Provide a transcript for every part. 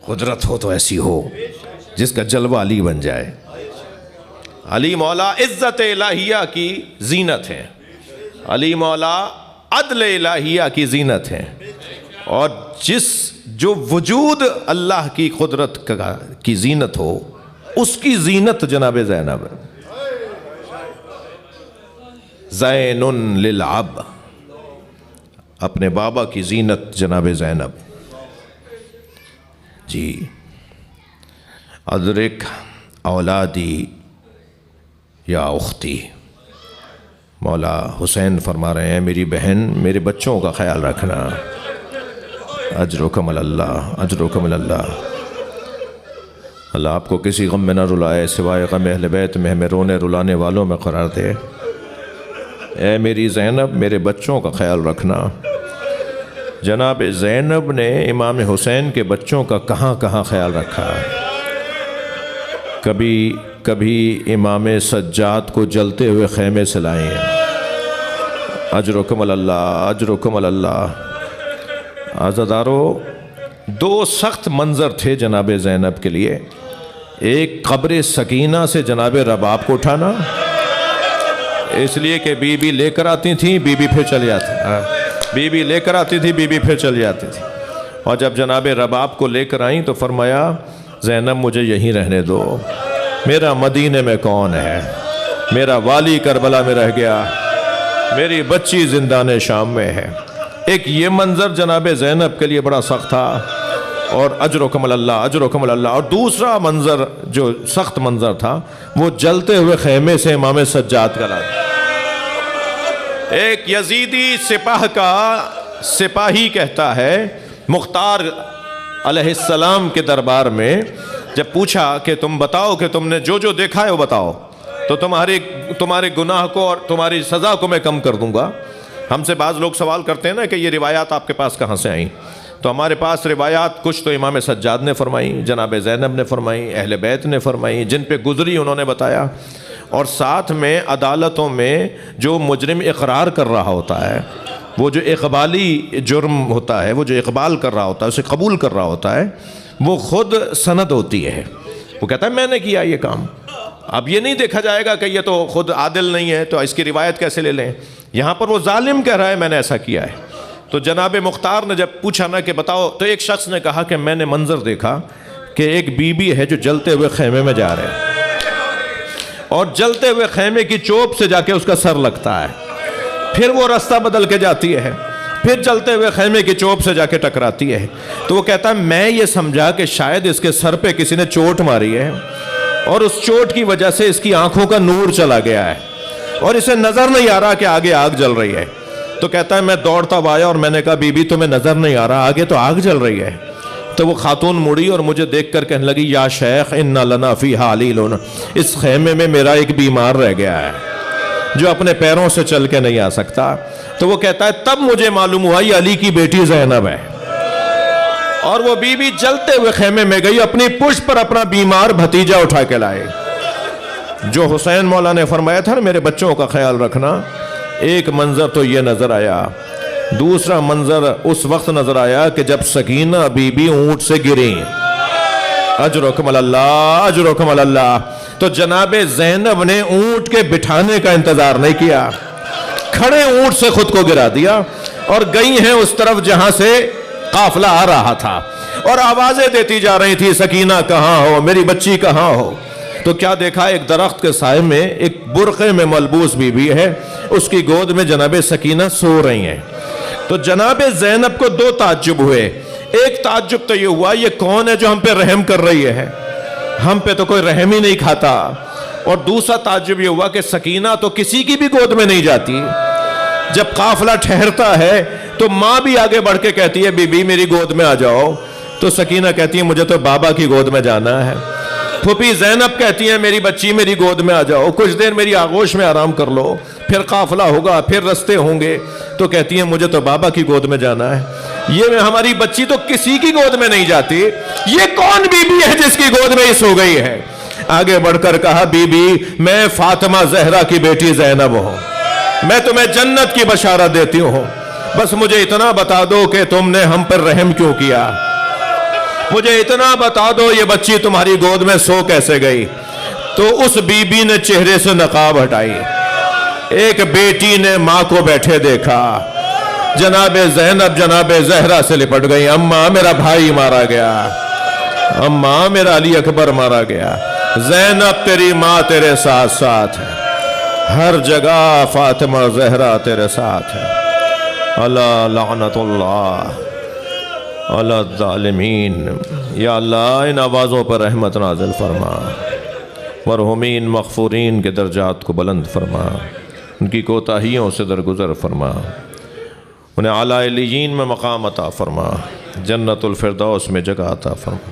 قدرت ہو تو ایسی ہو جس کا جلوہ علی بن جائے. علی مولا عزت الہیہ کی زینت ہیں، علی مولا عدل الہیہ کی زینت ہیں، اور جو وجود اللہ کی قدرت کی زینت ہو اس کی زینت جناب زینب. زین للعب، اپنے بابا کی زینت جناب زینب. جی ادرک اولادی یا اختی، مولا حسین فرما رہے ہیں میری بہن میرے بچوں کا خیال رکھنا. اجرکم اللہ، اجرکم اللہ. اللہ آپ کو کسی غم میں نہ رلائے سوائے غم اہل بیت میں، ہمیں رونے رلانے والوں میں قرار دے. اے میری زینب میرے بچوں کا خیال رکھنا. جناب زینب نے امام حسین کے بچوں کا کہاں کہاں خیال رکھا. کبھی امام سجاد کو جلتے ہوئے خیمے سے لائے ہیں. اجرکم اللہ، اجرکم اللہ. عزادارو، دو سخت منظر تھے جناب زینب کے لیے. ایک قبر سکینہ سے جناب رباب کو اٹھانا، اس لیے کہ بی بی لے کر آتی تھیں، بی بی پھر چلی جاتی، بی بی لے کر آتی تھی، بی بی پھر چلی جاتی تھی. اور جب جناب رباب کو لے کر آئیں تو فرمایا زینب مجھے یہیں رہنے دو، میرا مدینے میں کون ہے، میرا والی کربلا میں رہ گیا، میری بچی زندان شام میں ہے. ایک یہ منظر جناب زینب کے لیے بڑا سخت تھا، اور اجرکم اللہ، اجرکم اللہ. اور دوسرا منظر جو سخت منظر تھا وہ جلتے ہوئے خیمے سے امام سجاد کا لانا. ایک یزیدی سپاہ کا سپاہی کہتا ہے مختار علیہ السلام کے دربار میں، جب پوچھا کہ تم بتاؤ کہ تم نے جو دیکھا ہے وہ بتاؤ تو تمہارے گناہ کو اور تمہاری سزا کو میں کم کر دوں گا. ہم سے بعض لوگ سوال کرتے ہیں نا کہ یہ روایات آپ کے پاس کہاں سے آئیں، تو ہمارے پاس روایات کچھ تو امام سجاد نے فرمائی، جناب زینب نے فرمائی، اہل بیت نے فرمائی، جن پہ گزری انہوں نے بتایا. اور ساتھ میں عدالتوں میں جو مجرم اقرار کر رہا ہوتا ہے، وہ جو اقبالی جرم ہوتا ہے، وہ جو اقبال کر رہا ہوتا ہے، اسے قبول کر رہا ہوتا ہے، وہ خود سند ہوتی ہے. وہ کہتا ہے میں نے کیا یہ کام. اب یہ نہیں دیکھا جائے گا کہ یہ تو خود عادل نہیں ہے تو اس کی روایت کیسے لے لیں. یہاں پر وہ ظالم کہہ رہا ہے میں نے ایسا کیا ہے. تو جناب مختار نے جب پوچھا نا کہ بتاؤ، تو ایک شخص نے کہا کہ میں نے منظر دیکھا کہ ایک بی بی ہے جو جلتے ہوئے خیمے میں جا رہے ہیں، اور جلتے ہوئے خیمے کی چوب سے جا کے اس کا سر لگتا ہے، پھر وہ راستہ بدل کے جاتی ہے، پھر چلتے ہوئے خیمے کی چوب سے جا کے ٹکراتی ہے. تو وہ کہتا ہے میں یہ سمجھا کہ شاید اس کے سر پہ کسی نے چوٹ ماری ہے، اور اس چوٹ کی وجہ سے اس کی آنکھوں کا نور چلا گیا ہے، اور اسے نظر نہیں آ رہا کہ آگے آگ جل رہی ہے. تو کہتا ہے میں دوڑتا آیا اور میں نے کہا بی بی تمہیں نظر نہیں آ رہا آگے تو آگ جل رہی ہے. تو وہ خاتون مڑی اور مجھے دیکھ کر کہنے لگی یا شیخ ان لنا فیہا علیل، اس خیمے میں میرا ایک بیمار رہ گیا ہے جو اپنے پیروں سے چل کے نہیں آ سکتا. تو وہ کہتا ہے تب مجھے معلوم ہوا یہ علی کی بیٹی زینب ہے. اور وہ بی بی جلتے ہوئے خیمے میں گئی، اپنی پشت پر اپنا بیمار بھتیجا اٹھا کے لائے. جو حسین مولا نے فرمایا تھا نا میرے بچوں کا خیال رکھنا، ایک منظر تو یہ نظر آیا. دوسرا منظر اس وقت نظر آیا کہ جب سکینہ بی بی اونٹ سے گریں. اجرکم اللہ، اجرکم اللہ. تو جناب زینب نے اونٹ کے بٹھانے کا انتظار نہیں کیا، کھڑے اونٹ سے خود کو گرا دیا اور گئی ہیں اس طرف جہاں سے قافلہ آ رہا تھا، اور آوازیں دیتی جا رہی تھی سکینہ کہاں ہو، میری بچی کہاں ہو. تو کیا دیکھا، ایک درخت کے سائے میں ایک برقعے میں ملبوس بی بی ہے، اس کی گود میں جناب سکینہ سو رہی ہیں. تو جناب زینب کو دو تعجب ہوئے. ایک تعجب تو یہ ہوا یہ کون ہے جو ہم پہ رحم کر رہی ہے، ہم پہ تو کوئی رحم ہی نہیں کھاتا. اور دوسرا تعجب یہ ہوا کہ سکینہ تو کسی کی بھی گود میں نہیں جاتی. جب قافلہ ٹھہرتا ہے تو ماں بھی آگے بڑھ کے کہتی ہے بی بی میری گود میں آ جاؤ. تو سکینہ کہتی ہے مجھے تو بابا کی گود میں جانا ہے. پھوپھی زینب کہتی ہے میری بچی میری گود میں آ جاؤ، کچھ دیر میری آغوش میں آرام کر لو، پھر قافلہ ہوگا، پھر رستے ہوں گے. تو کہتی ہیں مجھے تو بابا کی گود میں جانا ہے. یہ ہماری بچی تو کسی کی گود میں نہیں جاتی، یہ کون بی بی ہے جس کی گود میں یہ سو گئی ہے. آگے بڑھ کر کہا بی بی میں فاطمہ زہرا کی بیٹی زینب ہوں، میں تمہیں جنت کی بشارت دیتی ہوں، بس مجھے اتنا بتا دو کہ تم نے ہم پر رحم کیوں کیا. مجھے اتنا بتا دو یہ بچی تمہاری گود میں سو کیسے گئی؟ تو اس بی بی نے چہرے سے نقاب ہٹائی، ایک بیٹی نے ماں کو بیٹھے دیکھا، جناب زینب جناب زہرا سے لپٹ گئی، اماں میرا بھائی مارا گیا، اماں میرا علی اکبر مارا گیا، زینب تیری ماں تیرے ساتھ ساتھ ہے، ہر جگہ فاطمہ زہرا تیرے ساتھ ہے۔ اللہ لعنت اللہ علی الظالمین۔ یا اللہ ان آوازوں پر رحمت نازل فرما، مرحومین مغفورین کے درجات کو بلند فرما، ان کی کوتاہیوں سے درگزر فرما، انہیں اعلیٰ علیین میں مقام عطا فرما، جنت الفردوس میں جگہ عطا فرما،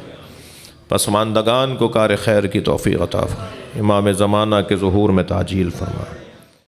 پسماندگان کو کار خیر کی توفیق عطا فرما، امام زمانہ کے ظہور میں تعجیل فرما۔